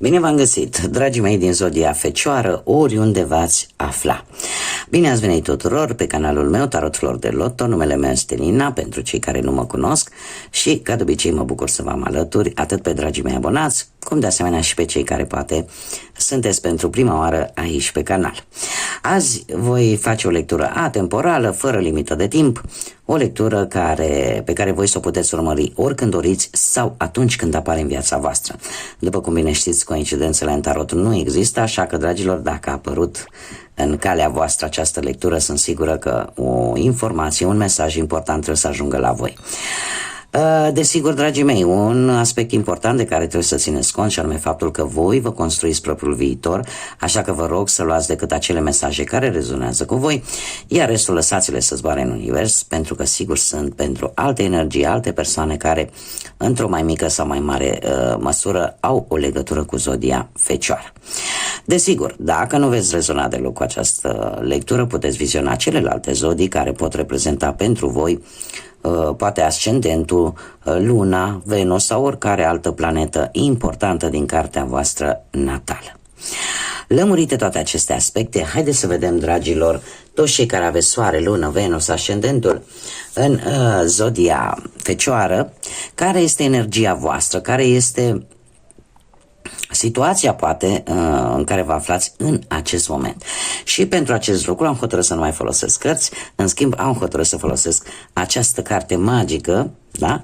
Bine v-am găsit, dragii mei din Zodia Fecioară, oriunde v-ați afla. Bine ați venit tuturor pe canalul meu Tarot Flor de Loto, numele meu este Nina, pentru cei care nu mă cunosc, și ca de obicei mă bucur să vă am alături, atât pe dragii mei abonați, cum de asemenea și pe cei care poate sunteți pentru prima oară aici pe canal. Azi voi face o lectură atemporală, fără limită de timp, o lectură pe care voi să o puteți urmări oricând doriți sau atunci când apare în viața voastră. După cum bine știți, coincidențele în tarot nu există, așa că, dragilor, dacă a apărut în calea voastră această lectură, sunt sigură că o informație, un mesaj important trebuie să ajungă la voi. Desigur, dragii mei, un aspect important de care trebuie să țineți cont și anume faptul că voi vă construiți propriul viitor, așa că vă rog să luați decât acele mesaje care rezonează cu voi, iar restul lăsați-le să zboare în univers, pentru că sigur sunt pentru alte energii, alte persoane care într-o mai mică sau mai mare măsură au o legătură cu Zodia Fecioară. Desigur, dacă nu veți rezona deloc cu această lectură, puteți viziona celelalte zodii care pot reprezenta pentru voi poate ascendentul, luna, Venus sau oricare altă planetă importantă din cartea voastră natală. Lămurite toate aceste aspecte, haideți să vedem, dragilor, toți cei care aveți soare, lună, Venus, ascendentul în Zodia Fecioară, care este energia voastră, care este situația poate în care vă aflați în acest moment. Și pentru acest lucru am hotărât să nu mai folosesc cărți, în schimb am hotărât să folosesc această carte magică, da?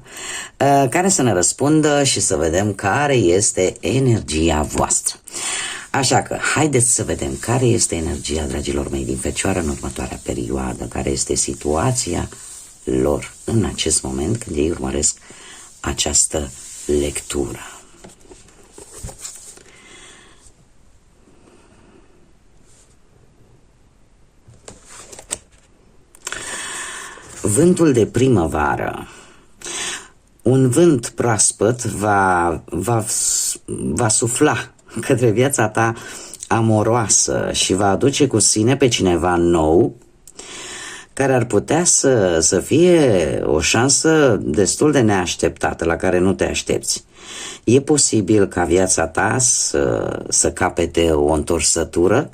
Care să ne răspundă și să vedem care este energia voastră. Așa că haideți să vedem care este energia, dragilor mei, din Fecioară în următoarea perioadă, care este situația lor în acest moment când ei urmăresc această lectură. Vântul de primăvară. Un vânt proaspăt va sufla către viața ta amoroasă și va aduce cu sine pe cineva nou care ar putea să fie o șansă destul de neașteptată, la care nu te aștepți. E posibil ca viața ta să capete o întorsătură.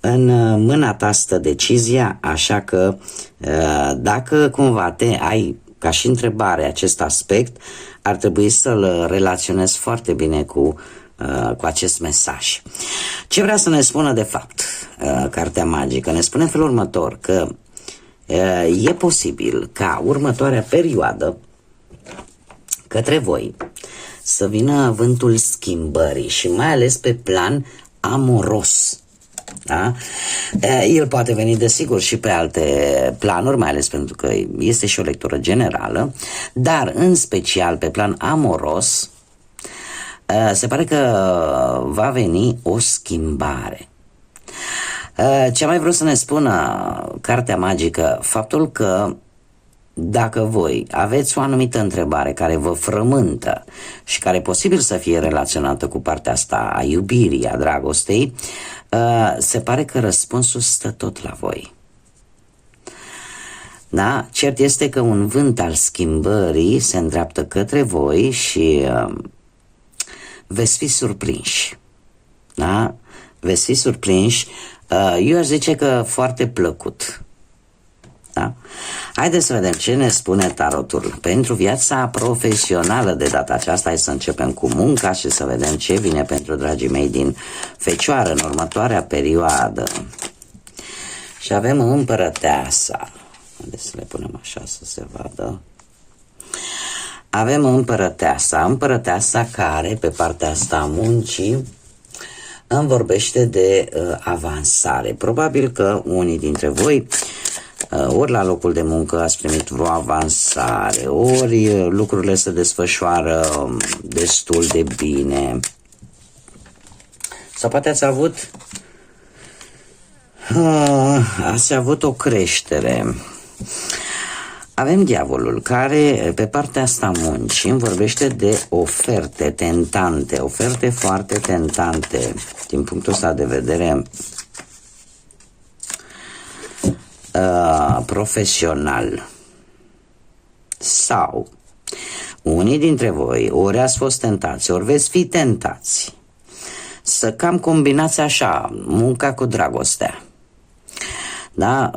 În mâna ta stă decizia, așa că dacă cumva ai ca și întrebare acest aspect, ar trebui să-l relaționezi foarte bine cu acest mesaj. Ce vrea să ne spună de fapt cartea magică? Ne spune în felul următor, că e posibil ca următoarea perioadă către voi să vină vântul schimbării și mai ales pe plan amoros. Da? El poate veni desigur și pe alte planuri, mai ales pentru că este și o lectură generală, dar în special pe plan amoros se pare că va veni o schimbare. Ce mai vreau să ne spună cartea magică? Faptul că dacă voi aveți o anumită întrebare care vă frământă și care e posibil să fie relaționată cu partea asta a iubirii, a dragostei, se pare că răspunsul stă tot la voi. Da? Cert este că un vânt al schimbării se îndreaptă către voi și veți fi surprinși. Da? Veți fi surprinși, eu aș zice că foarte plăcut. Da? Haideți să vedem ce ne spune tarotul pentru viața profesională de data aceasta. Hai să începem cu munca și să vedem ce vine pentru dragii mei din Fecioară în următoarea perioadă. Și avem împărăteasa. Haideți să le punem așa să se vadă. Avem împărăteasa care pe partea asta a muncii îmi vorbește de avansare. Probabil că unii dintre voi ori la locul de muncă ați primit vreo avansare, ori lucrurile se desfășoară destul de bine. Sau poate ați avut o creștere. Avem diavolul care pe partea asta muncii îmi vorbește de oferte tentante, oferte foarte tentante din punctul ăsta de vedere profesional. Sau unii dintre voi ori ați fost tentați, ori veți fi tentați să cam combinați așa, munca cu dragostea. Da,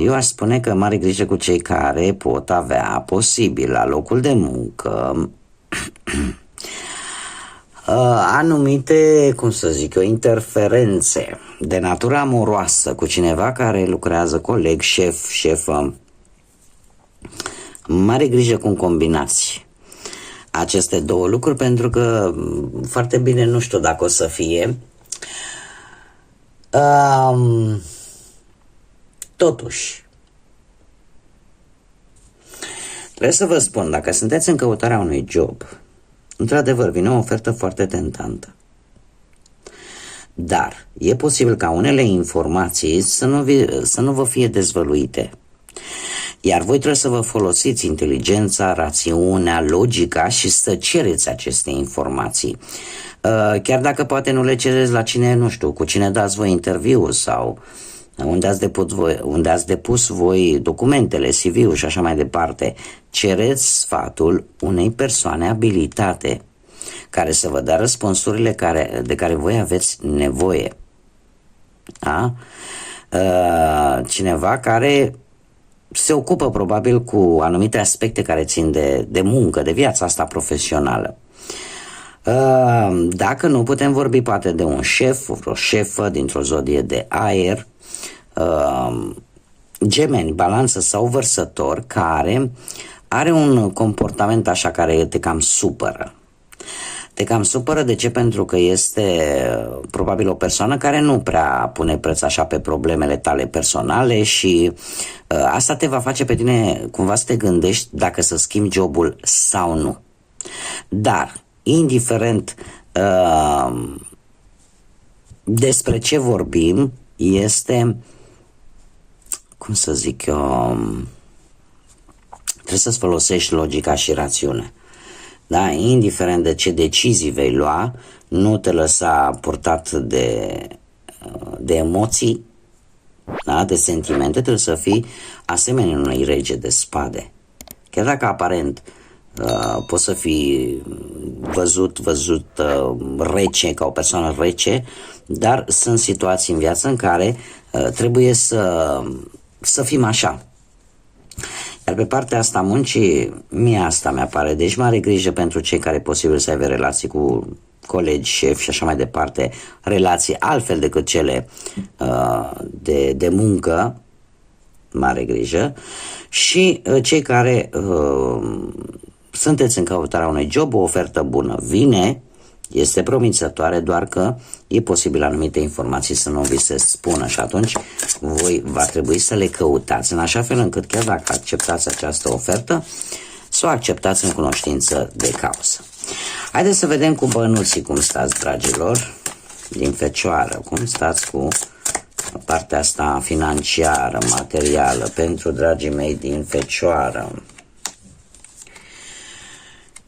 eu aș spune că mare grijă cu cei care pot avea posibil la locul de muncă anumite, cum să zic eu, interferențe de natură amoroasă cu cineva care lucrează, coleg, șef, șefă. Mare grijă cum combinați aceste două lucruri, pentru că foarte bine nu știu dacă o să fie. Totuși, trebuie să vă spun, dacă sunteți în căutarea unui job, într-adevăr vine o ofertă foarte tentantă. Dar e posibil ca unele informații să nu vă fie dezvăluite. Iar voi trebuie să vă folosiți inteligența, rațiunea, logica și să cereți aceste informații. Chiar dacă poate nu le cereți la cine, nu știu, cu cine dați voi interviu sau unde ați depus voi documentele, CV-ul și așa mai departe. Cereți sfatul unei persoane abilitate care să vă dea răspunsurile de care voi aveți nevoie. Da? Cineva care se ocupă probabil cu anumite aspecte care țin de muncă, de viața asta profesională. Dacă nu, putem vorbi poate de un șef, o șefă dintr-o zodie de aer, Gemeni, Balanță sau Vărsător, care are un comportament așa care te cam supără. Te cam supără, de ce? Pentru că este probabil o persoană care nu prea pune preț așa pe problemele tale personale și asta te va face pe tine cumva să te gândești dacă să schimbi jobul sau nu. Dar, indiferent despre ce vorbim, este, cum să zic eu, trebuie să-ți folosești logica și rațiunea. Da? Indiferent de ce decizii vei lua, nu te lăsa purtat de emoții, da? De sentimente, trebuie să fii asemenea unui rege de spade. Chiar dacă aparent poți să fii văzut rece, ca o persoană rece, dar sunt situații în viață în care trebuie să fim așa. Iar pe partea asta muncii, mie asta mi-apare. Deci mare grijă pentru cei care e posibil să aibă relații cu colegi, șefi și așa mai departe, relații altfel decât cele de muncă, mare grijă, și cei care sunteți în căutarea unui job, o ofertă bună vine, este promițătoare, doar că e posibil anumite informații să nu vi se spună și atunci voi va trebui să le căutați în așa fel încât chiar dacă acceptați această ofertă, să o acceptați în cunoștință de cauză. Haideți să vedem cu bănuții cum stați, dragilor, din Fecioară, cum stați cu partea asta financiară, materială, pentru dragii mei din Fecioară.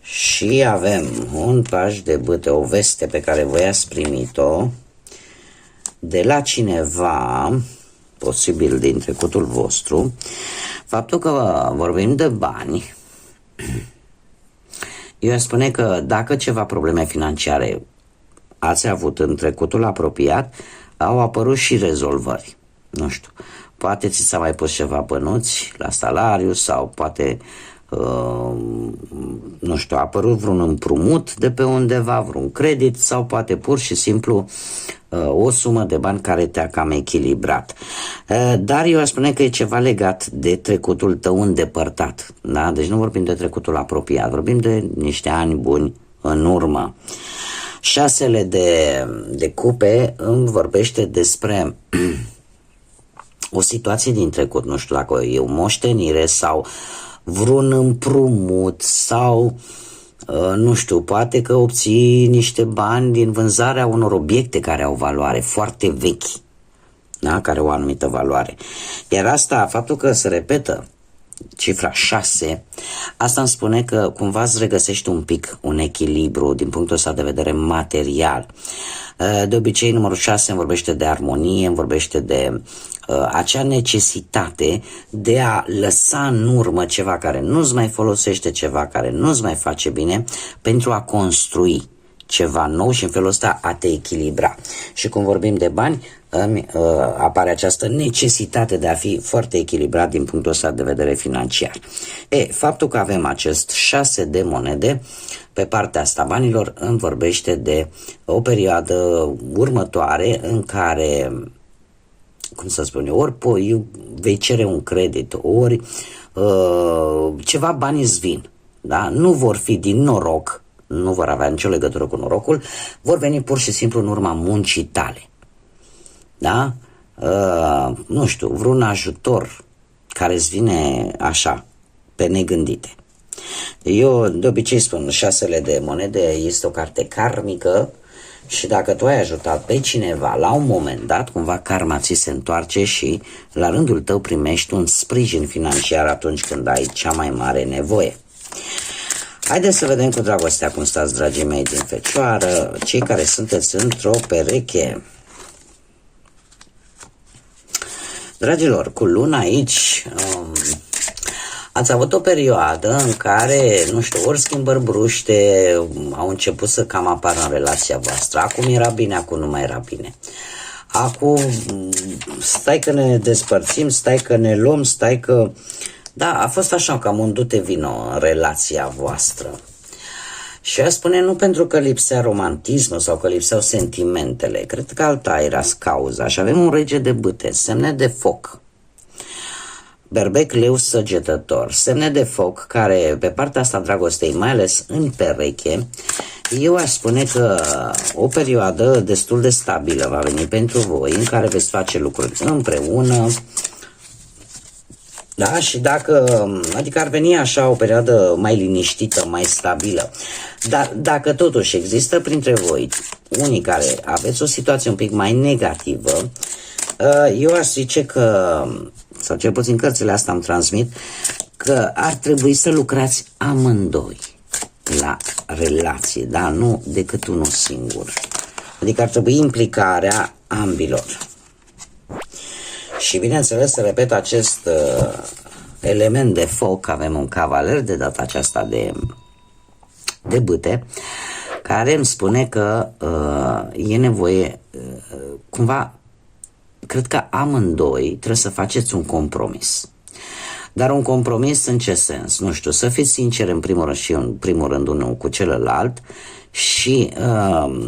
Și avem un paj de bâte, o veste pe care voi ați primit-o de la cineva, posibil din trecutul vostru. Faptul că vorbim de bani, eu aș spune că dacă ceva probleme financiare ați avut în trecutul apropiat, au apărut și rezolvări. Nu știu, poate ți s-a mai pus ceva bănuți la salariu sau poate nu știu, a apărut vreun împrumut de pe undeva, vreun credit sau poate pur și simplu o sumă de bani care te-a cam echilibrat. Dar eu aș spune că e ceva legat de trecutul tău îndepărtat. Da? Deci nu vorbim de trecutul apropiat, vorbim de niște ani buni în urmă. Șasele de cupe îmi vorbește despre o situație din trecut, nu știu dacă e o moștenire sau vreun împrumut sau nu știu, poate că obții niște bani din vânzarea unor obiecte care au valoare, foarte vechi, da? Care au o anumită valoare. Iar asta, faptul că se repetă cifra 6, asta îmi spune că cumva îți regăsești un pic un echilibru din punctul ăsta de vedere material. De obicei, numărul 6 îmi vorbește de armonie, îmi vorbește de acea necesitate de a lăsa în urmă ceva care nu-ți mai folosește, ceva care nu-ți mai face bine, pentru a construi ceva nou și în felul ăsta a te echilibra. Și când vorbim de bani, apare această necesitate de a fi foarte echilibrat din punctul ăsta de vedere financiar. Faptul că avem acest 6 de monede pe partea asta banilor îmi vorbește de o perioadă următoare în care, cum să spun eu, ori vei cere un credit, ori ceva bani îți vin. Da? Nu vor fi din noroc, nu vor avea nicio legătură cu norocul, vor veni pur și simplu în urma muncii tale. Da? Nu știu, vreun ajutor care îți vine așa, pe negândite. Eu de obicei spun, 6 de monede este o carte karmică și dacă tu ai ajutat pe cineva la un moment dat, cumva karma ți se întoarce și la rândul tău primești un sprijin financiar atunci când ai cea mai mare nevoie. Haideți să vedem cu dragostea cum stați, dragii mei din Fecioară, cei care sunteți într-o pereche. Dragilor, cu luna aici, ați avut o perioadă în care, nu știu, ori schimbări bruște au început să cam apară în relația voastră. Acum era bine, acum nu mai era bine. Acum stai că ne despărțim, stai că ne luăm, stai că... Da, a fost așa cam un dute vino în relația voastră. Și ea spune nu pentru că lipsea romantismul sau că lipseau sentimentele. Cred că alta era cauza. Și avem un rege de bâte, semne de foc. Berbec, leu, săgetător, semne de foc care pe partea asta dragostei, mai ales în pereche, eu aș spune că o perioadă destul de stabilă va veni pentru voi, în care veți face lucruri împreună. Da, și adică ar veni așa o perioadă mai liniștită, mai stabilă. Dar dacă totuși există printre voi unii care aveți o situație un pic mai negativă, eu aș zice că, sau cel puțin cărțile astea îmi transmit, că ar trebui să lucrați amândoi la relație, da? Nu decât unul singur. Adică ar trebui implicarea ambilor. Și bineînțeles, să repet acest element de foc, avem un cavaler de data aceasta de bâte, care îmi spune că e nevoie, cumva, cred că amândoi trebuie să faceți un compromis. Dar un compromis în ce sens? Nu știu, să fiți sinceri în primul rând și în primul rând unul cu celălalt și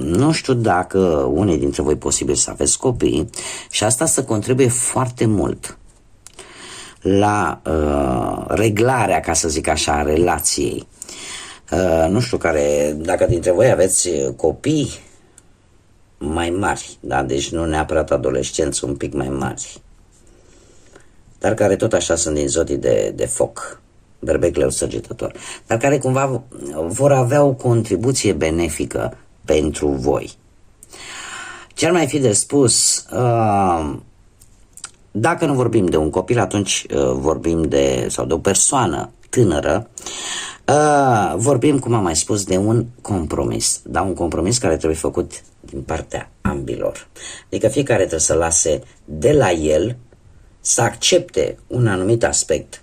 nu știu dacă unii dintre voi posibil să aveți copii și asta să contribuie foarte mult la reglarea, ca să zic așa, a relației. Nu știu dacă dintre voi aveți copii mai mari, da? Deci nu neapărat adolescenți, un pic mai mari, dar care tot așa sunt din zodii de foc, berbec, leu, săgetător, dar care cumva vor avea o contribuție benefică pentru voi. Ce ar mai fi de spus? Dacă nu vorbim de un copil, atunci vorbim de o persoană tânără, vorbim, cum am mai spus, de un compromis. Da, un compromis care trebuie făcut din partea ambilor. Adică fiecare trebuie să lase de la el, să accepte un anumit aspect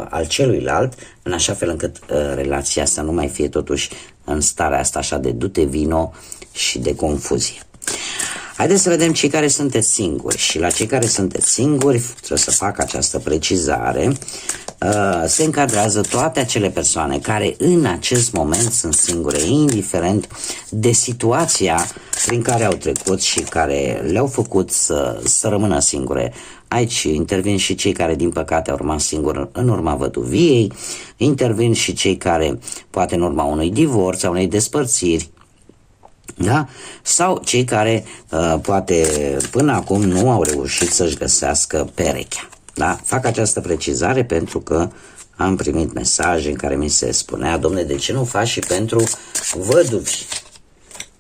al celuilalt, în așa fel încât relația asta nu mai fie totuși în starea asta așa de dute vino și de confuzie. Haideți să vedem cei care sunteți singuri. Și la cei care sunteți singuri trebuie să fac această precizare. Se încadrează toate acele persoane care în acest moment sunt singure, indiferent de situația prin care au trecut și care le-au făcut să rămână singure. Aici intervin și cei care din păcate au rămas singuri în urma văduviei, intervin și cei care poate în urma unui divorț, a unei despărțiri, da? Sau cei care poate până acum nu au reușit să-și găsească perechea. Da? Fac această precizare pentru că am primit mesaje în care mi se spunea: dom'le, de ce nu faci și pentru văduvi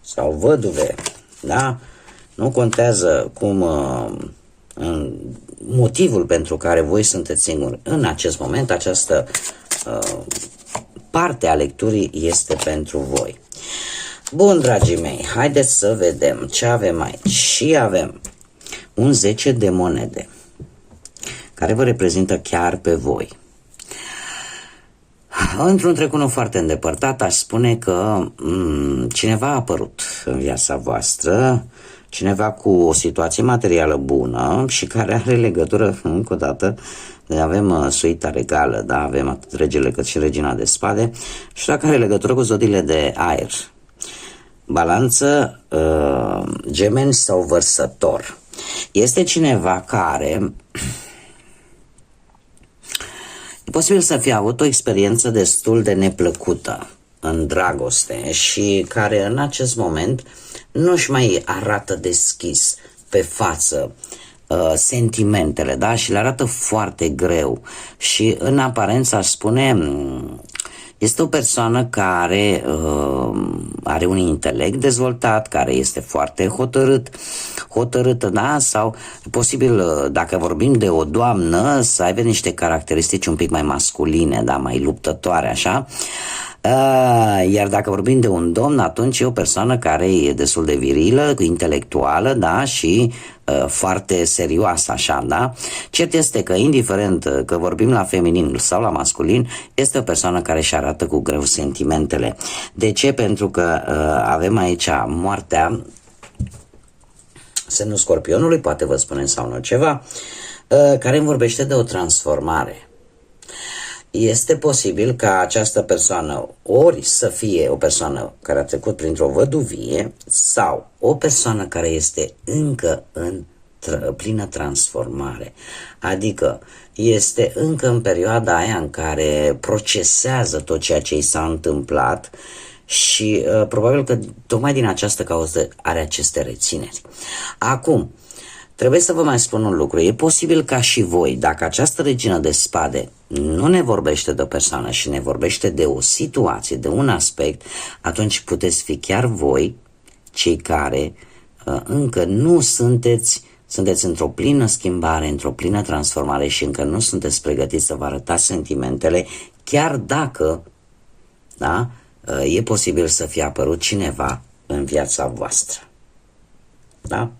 sau văduve? Da? Nu contează cum motivul pentru care voi sunteți singuri în acest moment, această parte a lecturii este pentru voi. Bun, dragii mei, haideți să vedem ce avem aici. Și avem un 10 de monede care vă reprezintă chiar pe voi. într-un trecut nu foarte îndepărtat, aș spune că cineva a apărut în viața voastră, cineva cu o situație materială bună și care are legătură, încă o dată, avem suita regală, da? Avem atât regele cât și regina de spade și dacă are legătură cu zodiile de aer, balanță, gemeni sau vărsător. Este cineva care e posibil să fie avut o experiență destul de neplăcută în dragoste și care în acest moment nu-și mai arată deschis pe față sentimentele, da? Și le arată foarte greu și în aparență aș spune este o persoană care are un intelect dezvoltat, care este foarte hotărâtă, da? Sau posibil, dacă vorbim de o doamnă, să aibă niște caracteristici un pic mai masculine, da? Mai luptătoare, așa. Iar dacă vorbim de un domn, atunci e o persoană care e destul de virilă, intelectuală, da? Și foarte serioasă, așa, da? Cert este că, indiferent că vorbim la feminin sau la masculin, este o persoană care își arată cu greu sentimentele. De ce? Pentru că avem aici moartea, semnul Scorpionului, poate vă spunem sau nu ceva, care îmi vorbește de o transformare. Este posibil ca această persoană ori să fie o persoană care a trecut printr-o văduvie sau o persoană care este încă în plină transformare. Adică este încă în perioada aia în care procesează tot ceea ce i s-a întâmplat și probabil că tocmai din această cauză are aceste rețineri. Acum, trebuie să vă mai spun un lucru. E posibil ca și voi, dacă această regină de spade nu ne vorbește de o persoană și ne vorbește de o situație, de un aspect, atunci puteți fi chiar voi cei care încă nu sunteți într-o plină schimbare, într-o plină transformare și încă nu sunteți pregătiți să vă arătați sentimentele, chiar dacă, da, e posibil să fie apărut cineva în viața voastră. Da?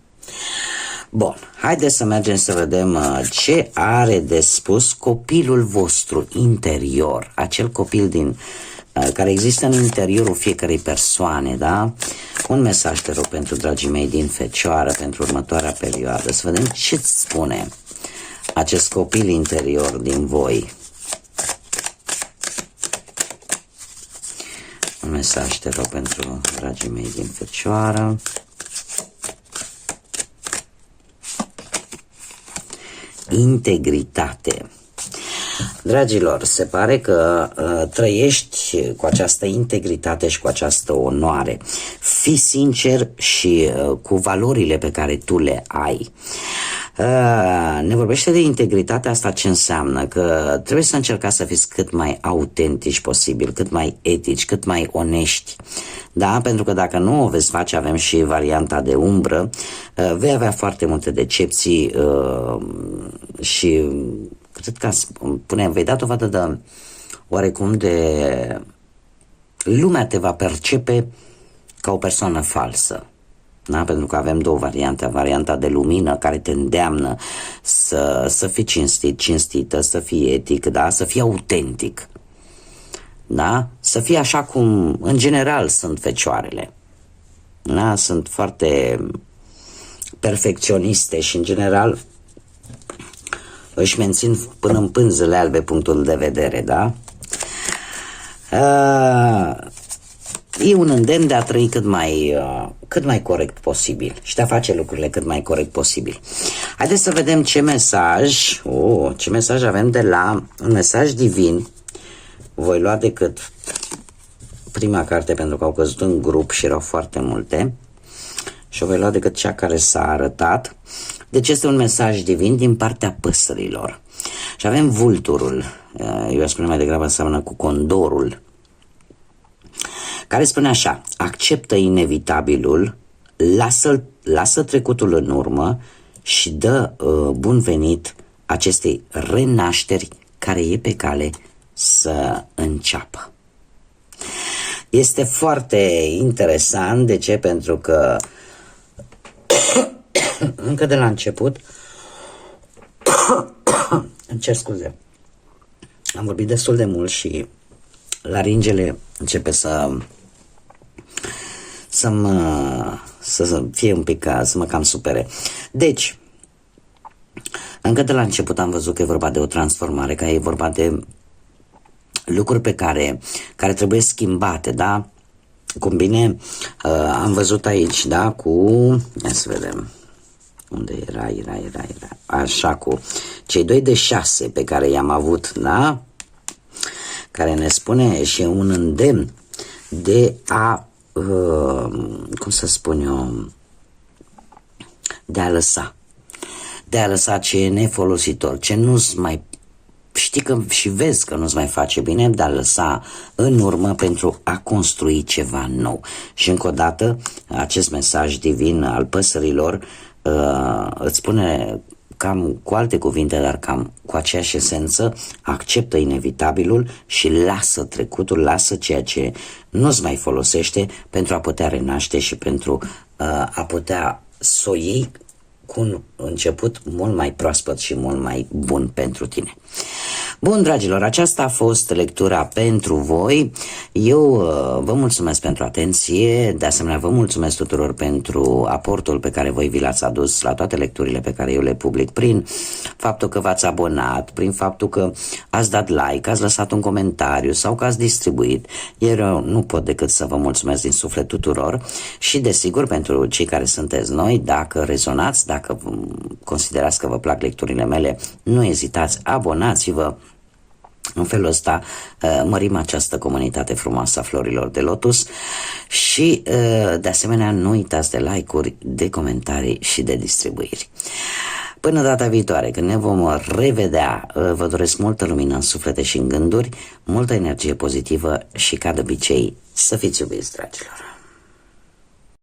Bun, haideți să mergem să vedem ce are de spus copilul vostru interior, acel copil care există în interiorul fiecărei persoane, da? Un mesaj, te rog, pentru dragii mei din Fecioară, pentru următoarea perioadă, să vedem ce îți spune acest copil interior din voi. Un mesaj, te rog, pentru dragii mei din Fecioară. Integritate. Dragilor, se pare că trăiești cu această integritate și cu această onoare. Fii sincer și cu valorile pe care tu le ai. Ne vorbește de integritate, asta ce înseamnă? Că trebuie să încercați să fiți cât mai autentici posibil, cât mai etici, cât mai onești. Da? Pentru că dacă nu o veți face, avem și varianta de umbră, vei avea foarte multe decepții și cred că vei da dovadă de oarecum de lumea te va percepe ca o persoană falsă. Da? Pentru că avem două variante. Varianta de lumină care te îndeamnă să fii cinstită, să fii etic, da? Să fii autentic. Da? Să fie așa cum în general sunt fecioarele. Da? Sunt foarte perfecționiste și în general își mențin până în pânzele albe punctul de vedere, da? E un îndemn de a trăi cât mai corect posibil și de a face lucrurile cât mai corect posibil. Haideți să vedem ce mesaj avem de la un mesaj divin. Voi lua decât prima carte pentru că au căzut în grup și erau foarte multe și o voi lua decât cea care s-a arătat. Deci este un mesaj divin din partea păsărilor. Și avem vulturul, eu aș spune mai degrabă seamănă cu condorul, care spune așa: acceptă inevitabilul, lasă trecutul în urmă și dă bun venit acestei renașteri care e pe cale să înceapă. Este foarte interesant. De ce? Pentru că încă de la început îmi cer scuze, am vorbit destul de mult și laringele începe să fie un pic, să mă cam supere. Deci, încă de la început am văzut că e vorba de o transformare, că e vorba de lucruri pe care trebuie schimbate, da? Cum bine am văzut aici, da? Ia să vedem. Unde era? Așa, cu cei 2 de 6 pe care i-am avut, da? Care ne spune și un îndemn de a, cum să spun eu, de a lăsa ce e nefolositor, ce nu-ți mai știi că și vezi că nu-ți mai face bine, dar lăsa în urmă pentru a construi ceva nou. Și încă o dată, acest mesaj divin al păsărilor îți spune cam cu alte cuvinte, dar cam cu aceeași esență: acceptă inevitabilul și lasă trecutul, lasă ceea ce nu-ți mai folosește pentru a putea renaște și pentru a putea soi cu un început mult mai proaspăt și mult mai bun pentru tine. Bun, dragilor, aceasta a fost lectura pentru voi. Eu vă mulțumesc pentru atenție, de asemenea vă mulțumesc tuturor pentru aportul pe care voi vi l-ați adus la toate lecturile pe care eu le public, prin faptul că v-ați abonat, prin faptul că ați dat like, ați lăsat un comentariu sau că ați distribuit. Eu nu pot decât să vă mulțumesc din suflet tuturor și, desigur, pentru cei care sunteți noi, dacă rezonați, dacă considerați că vă plac lecturile mele, nu ezitați, abonați-vă. În felul ăsta mărim această comunitate frumoasă a florilor de lotus și, de asemenea, nu uitați de like-uri, de comentarii și de distribuiri. Până data viitoare, când ne vom revedea, vă doresc multă lumină în suflete și în gânduri, multă energie pozitivă și, ca de obicei, să fiți iubiți, dragilor!